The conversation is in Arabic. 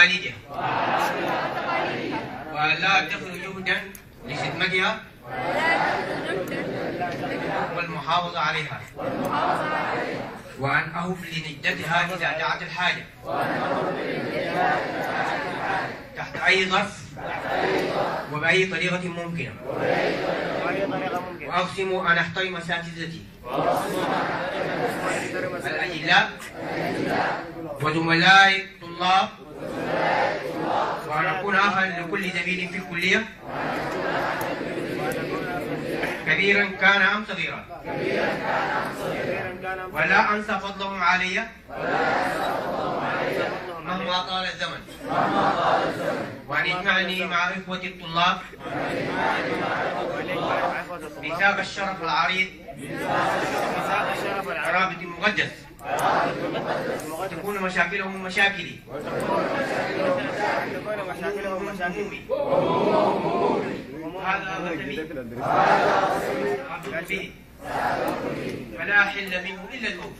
وتقاليدها ولا أدخر جهدا لخدمتها والمحافظة عليها وأن أهب لنجدتها إذا دعت الحاجة تحت أي ظرف وبأي طريقة ممكنة وأقسم أن أحترم أساتذتي الأجلاء وزملائي الطلاب وأن أكون أهلا لكل زميل في الكلية كبيرا كان أم صغيرا ولا أنسى فضلهم علي مهما طال الزمن وأن يجمعني مع إخوة الطلاب ميثاق الشرف العريض رابط مقدس تكون مشاكلهم مشاكلي هذا وطني فلا حل منه إلا الموت